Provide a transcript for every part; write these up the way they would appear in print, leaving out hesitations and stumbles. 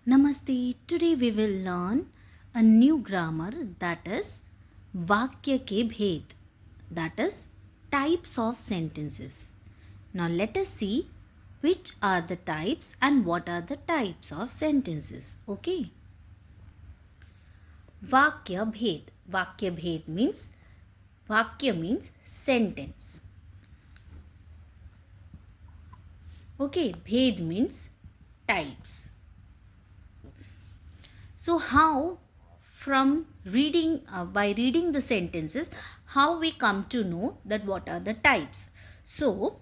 Namaste. Today we will learn a new grammar that is Vakya ke bhed, that is types of sentences. Now let us see which are the types and what are the types of sentences. Okay. Vakya bhed. Vakya bhed means Vakya means sentence. Okay, bhed means types. So how from reading by reading the sentences how we come to know that what are the types. So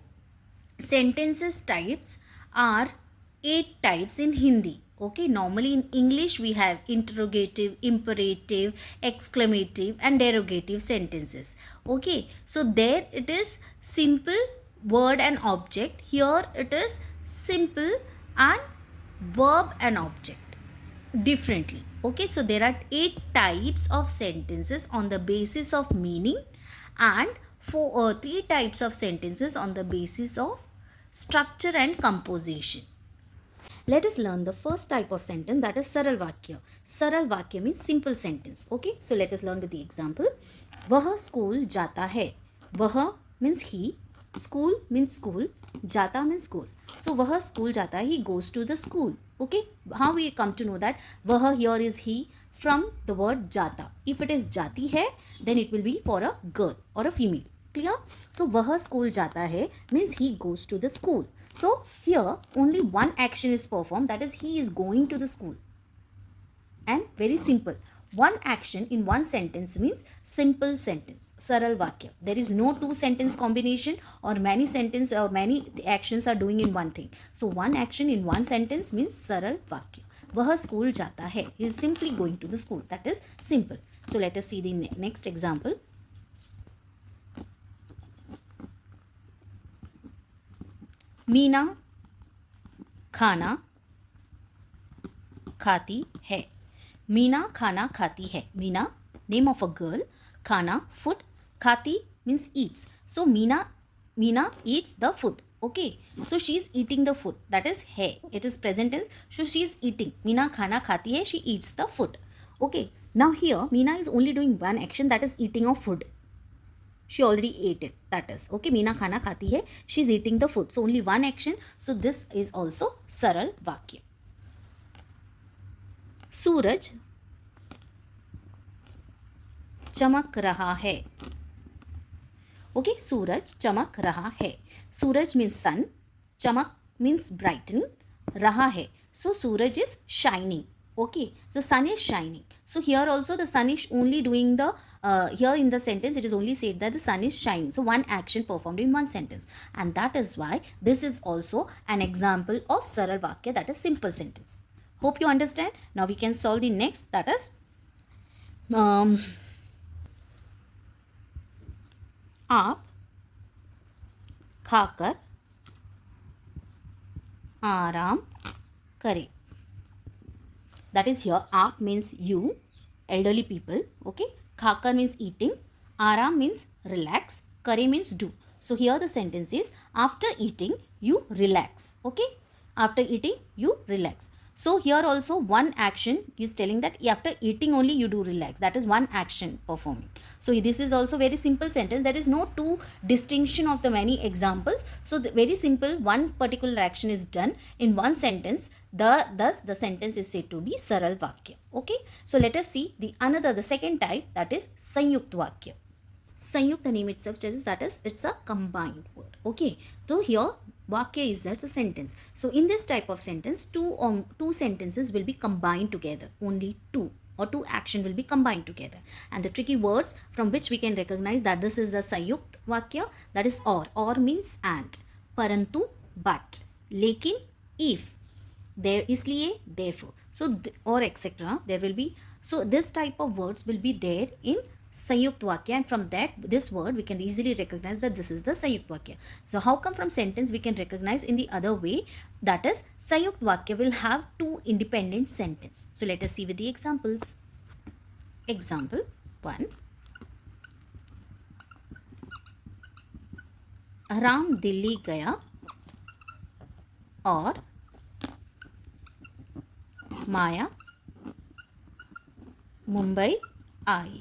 sentences types are 8 types in Hindi. Okay, normally in English we have interrogative, imperative, exclamative and derogative sentences. Okay, so there it is simple word and object. Here it is simple and verb and object differently. Okay, so there are 8 types of sentences on the basis of meaning and 3 types of sentences on the basis of structure and composition. Let us learn the first type of sentence, that is Saral Vakya. Saral Vakya means simple sentence. Okay, so let us learn with the example. Vah school jata hai. Vah means he, school means school, jata means goes. So vah school jata hai, he goes to the school. Okay, how we come to know that? Vah here is he from the word jata. If it is jati hai, then it will be for a girl or a female. Clear? So vah school jata hai means he goes to the school. So here only one action is performed, that is he is going to the school. And very simple. One action in one sentence means simple sentence, Saral Vakya. There is no two sentence combination or many sentence or many actions are doing in one thing. So one action in one sentence means Saral Vakya. Vah school jata hai. He is simply going to the school. That is simple. So let us see the next example. Meena खाना खाती है. मीना खाना खाती है. Meena, name of a girl. खाना, food. खाती means eats. So Meena eats the food. Okay, so she is eating the food. That is hai. It is present tense. So she is eating. Meena खाना खाती है. She eats the food. Okay. Now here Meena is only doing one action, that is eating of food. She already ate it. That is okay. Meena खाना खाती है. She is eating the food. So only one action. So this is also Saral Vakya. सूरज चमक रहा है. Okay, सूरज चमक रहा है. सूरज means sun, चमक means brighten, रहा है. So Suraj is shining. Okay, the sun is shining. So here also the sun is only doing the here in the sentence it is only said that the sun is shining. So one action performed in one sentence, and that is why this is also an example of Saral Vakya, that is simple sentence. Hope you understand. Now we can solve the next, that is आप खाकर आराम करें. That is here आप means you, elderly people. Okay, खाकर means eating, आराम means relax, करे means do. So here the sentence is after eating you relax. Okay, after eating you relax. So here also one action is telling that after eating only you do relax. That is one action performing. So this is also very simple sentence. There is no two distinction of the many examples. So very simple, one particular action is done in one sentence. Thus the sentence is said to be Saral Vakya. Okay. So let us see the second type, that is Sanyukt Vakya. Sanyukt, the name itself suggests that is it's a combined word. Okay. So here Vakya is that, so sentence. So in this type of sentence, two sentences will be combined together. Only two or two action will be combined together. And the tricky words from which we can recognize that this is the Sanyukt Vakya, that is or. Or means and. Parantu, but. Lekin, if. There, isliye, therefore. So or etc. There will be. So this type of words will be there in Sanyukt Vakya, and from this word we can easily recognize that this is the Sanyukt Vakya. So how come from sentence we can recognize in the other way, that is Sanyukt Vakya will have two independent sentences. So let us see with the examples. Example 1. Ram Delhi गया और Maya, Mumbai, I.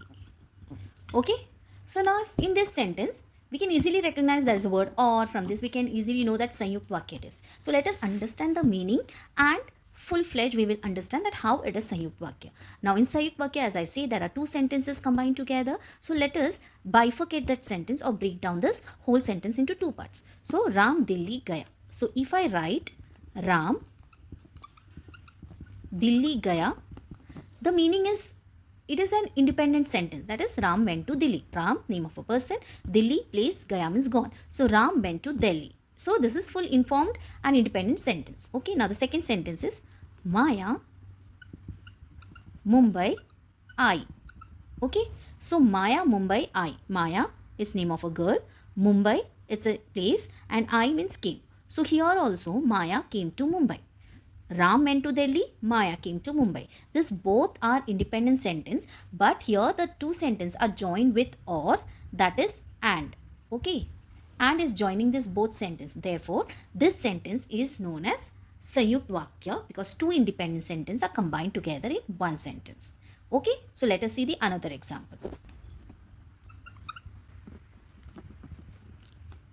Okay. So now in this sentence, we can easily recognize there is a word or. From this we can easily know that Sanyukt Vakya it is. So let us understand the meaning, and full-fledged we will understand that how it is Sanyukt Vakya. Now in Sanyukt Vakya, as I say, there are two sentences combined together. So let us bifurcate that sentence or break down this whole sentence into two parts. So Ram Delhi Gaya. So if I write Ram Delhi Gaya, the meaning is, it is an independent sentence. That is, Ram went to Delhi. Ram, name of a person. Delhi, place. Gaya means gone. So Ram went to Delhi. So this is full informed and independent sentence. Okay. Now the second sentence is Maya, Mumbai, I. Okay. So Maya, Mumbai, I. Maya is name of a girl. Mumbai, it's a place. And I means came. So here also Maya came to Mumbai. Ram went to Delhi, Maya came to Mumbai. This both are independent sentence, but here the two sentences are joined with or, that is and. Okay. And is joining this both sentence. Therefore, this sentence is known as Sanyukt Vakya because two independent sentences are combined together in one sentence. Okay. So let us see the another example.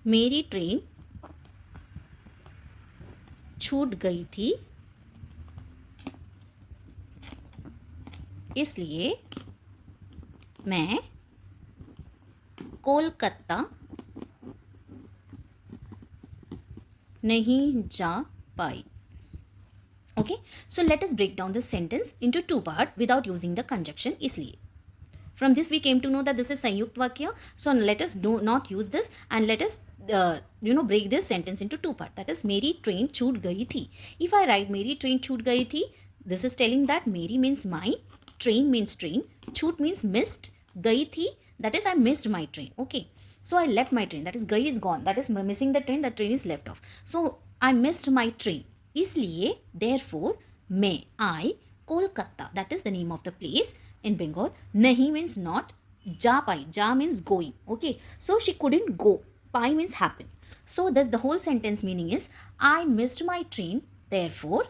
मेरी train छूट गई थी, इसलिए मैं कोलकाता नहीं जा पाई. Okay, so let us break down this sentence into two parts without using the conjunction इसलिए. From this we came to know that this is Sanyukt Vakya. So let us not use this and let us break this sentence into two parts. That is, मेरी train छूट गई थी. If I write मेरी train छूट गई थी, this is telling that मेरी means my, train means train, छूट means missed, गई थी, that is I missed my train. Okay, so I left my train, that is गई is gone, that is missing the train is left off. So I missed my train. इसलिए therefore मैं, I, Kolkata, that is the name of the place in Bengal. नहीं means not, जा पाई, जा means going. Okay, so she couldn't go. Pai means happen. So thus the whole sentence meaning is I missed my train, therefore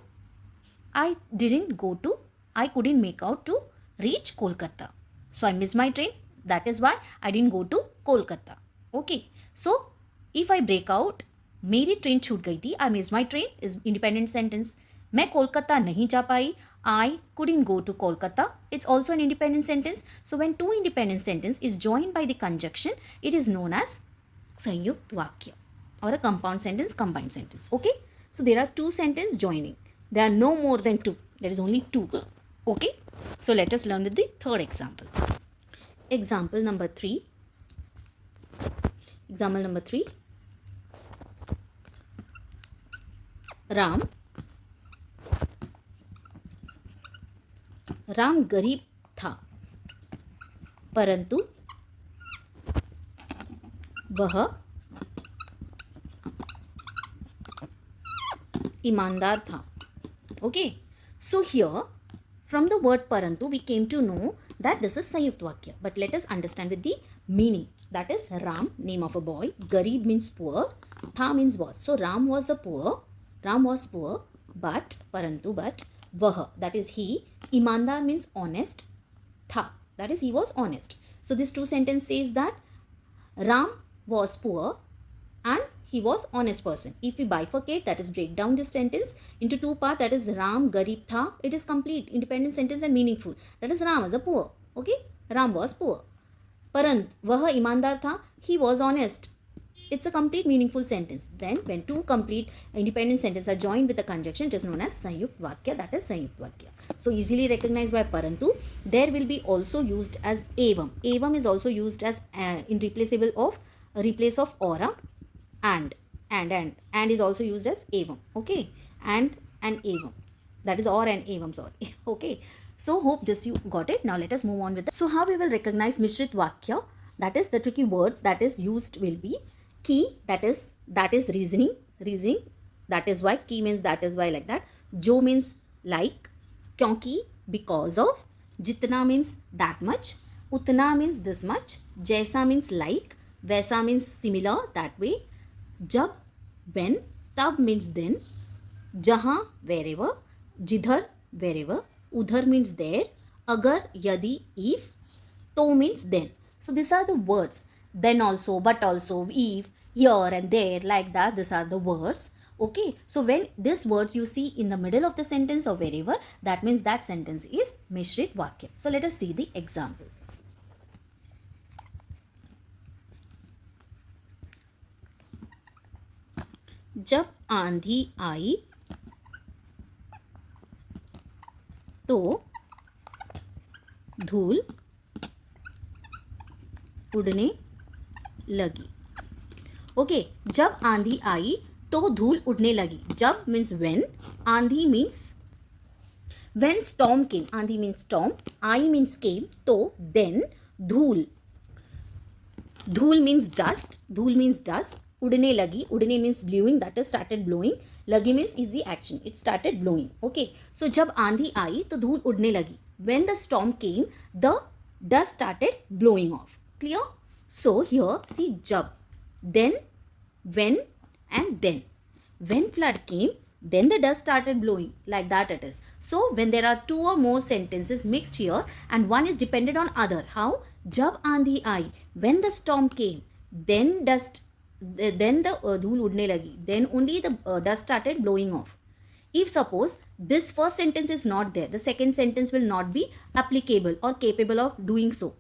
I couldn't make out to reach Kolkata. So I missed my train, that is why I didn't go to Kolkata. Okay, so if I break out मेरी train छूट गई थी, I missed my train is independent sentence. मैं कोलकाता नहीं जा पाई, I couldn't go to Kolkata. It's also an independent sentence. So when two independent sentence is joined by the conjunction, it is known as Sanyukt Vakya or a compound sentence, combined sentence. Okay, so there are two sentences joining. There are no more than two. There is only two. Okay, so let us learn with the third example. Example number 3. Example number 3. Ram गरीब था, परंतु वह ईमानदार था. Okay, so here from the word parantu we came to know that this is Sanyukt Vakya. But let us understand with the meaning. That is, Ram, name of a boy, Garib means poor, Tha means was. So Ram was poor, but parantu, but Vah, that is he, Imandar means honest, Tha, that is he was honest. So this two sentence says that Ram was poor and he was honest person. If we bifurcate, that is break down this sentence into two parts, that is Ram Garib Tha, it is complete, independent sentence and meaningful. That is Ram was a poor. Okay, Ram was poor. Parant, Vah Imandar Tha, he was honest. It's a complete meaningful sentence. Then when two complete independent sentences are joined with a conjunction, it is known as Sanyukt Vakya, that is Sanyukt Vakya. So easily recognized by parantu. There will be also used as evam. Evam is also used as in replace of aura, and is also used as evam. Okay, and evam, that is or and evam, sorry. Okay, so hope this you got it. Now let us move on with so how we will recognize Mishrit Vakya, that is the tricky words that is used will be ki, that is reasoning, that is why, ki means that is why, like that. Jo means like, kyonki because of, jitna means that much, utna means this much, jaisa means like, वैसा means similar, that way, जब when, तब means then, जहाँ wherever, जिधर wherever, udhar means there, agar, yadi, if, to means then. So these are the words. Then also, but also, if, here and there, like that, these are the words. Okay, so when these words you see in the middle of the sentence or wherever, that means that sentence is Mishrit Vakya. So let us see the example. जब आंधी आई तो धूल उड़ने लगी. Okay, जब आंधी आई तो धूल उड़ने लगी. जब मीन्स when, आंधी मीन्स when storm came, आंधी means storm, आई means came, तो then धूल, धूल means dust, धूल means dust, उड़ने लगी, उड़ने means blowing, that is started blowing, लगी means is the action, it started blowing. Okay, so जब आंधी आई तो धूल उड़ने लगी. When the storm came, the dust started blowing off. Clear? So here see jab, then, when and then. When flood came, then the dust started blowing, like that it is. So when there are two or more sentences mixed here and one is dependent on other. How? Jab aandhi aayi, when the storm came, then dust, then the dhool udne lagi, then only the dust started blowing off. If suppose this first sentence is not there, the second sentence will not be applicable or capable of doing so.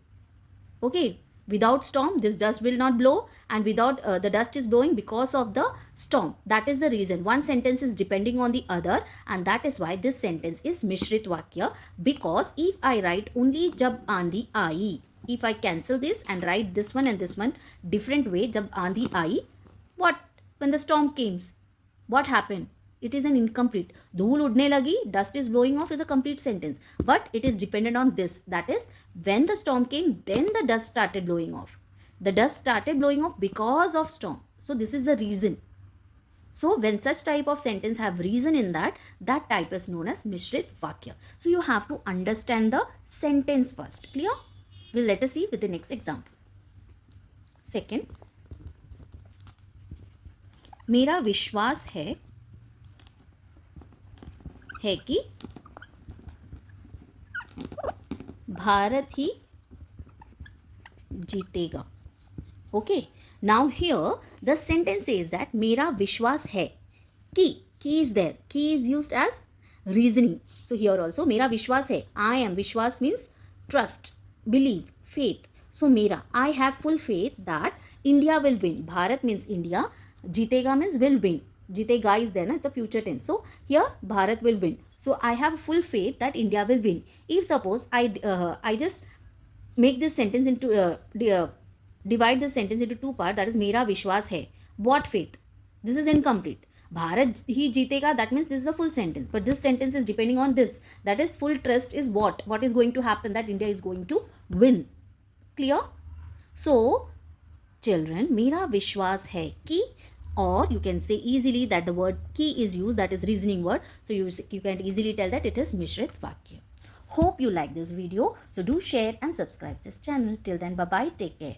Okay, without storm this dust will not blow, and without the dust is blowing because of the storm. That is the reason one sentence is depending on the other, and that is why this sentence is Mishrit Vakya. Because if I write only Jab Aandhi Aayi, if I cancel this and write this one and this one different way, Jab Aandhi Aayi, what? When the storm came, what happened? It is an incomplete. Dhool udne lagi, dust is blowing off is a complete sentence. But it is dependent on this. That is, when the storm came, then the dust started blowing off. The dust started blowing off because of storm. So this is the reason. So when such type of sentence have reason in that, that type is known as Mishrit Vakya. So you have to understand the sentence first. Clear? Well, let us see with the next example. Second, मेरा विश्वास है कि भारत ही जीतेगा. Okay, now here the sentence says that मेरा विश्वास है कि, is there, कि is used as reasoning. So here also मेरा विश्वास है, I am, विश्वास means trust, believe, faith. So मेरा, I have full faith that India will win. Bharat means India, जीतेगा means will win. Jitega is there, na? It's a future tense. So here Bharat will win. So I have full faith that India will win. If suppose I just make this sentence into divide this sentence into two parts, that is मेरा विश्वास है. What faith? This is incomplete. Bharat ही जीतेगा, that means this is a full sentence. But this sentence is depending on this. That is full trust is what? What is going to happen? That India is going to win. Clear? So children, मेरा विश्वास है कि, or you can say easily that the word ki is used, that is reasoning word. So you can easily tell that it is Mishrit Vakya. Hope you like this video. So do share and subscribe this channel. Till then, bye bye. Take care.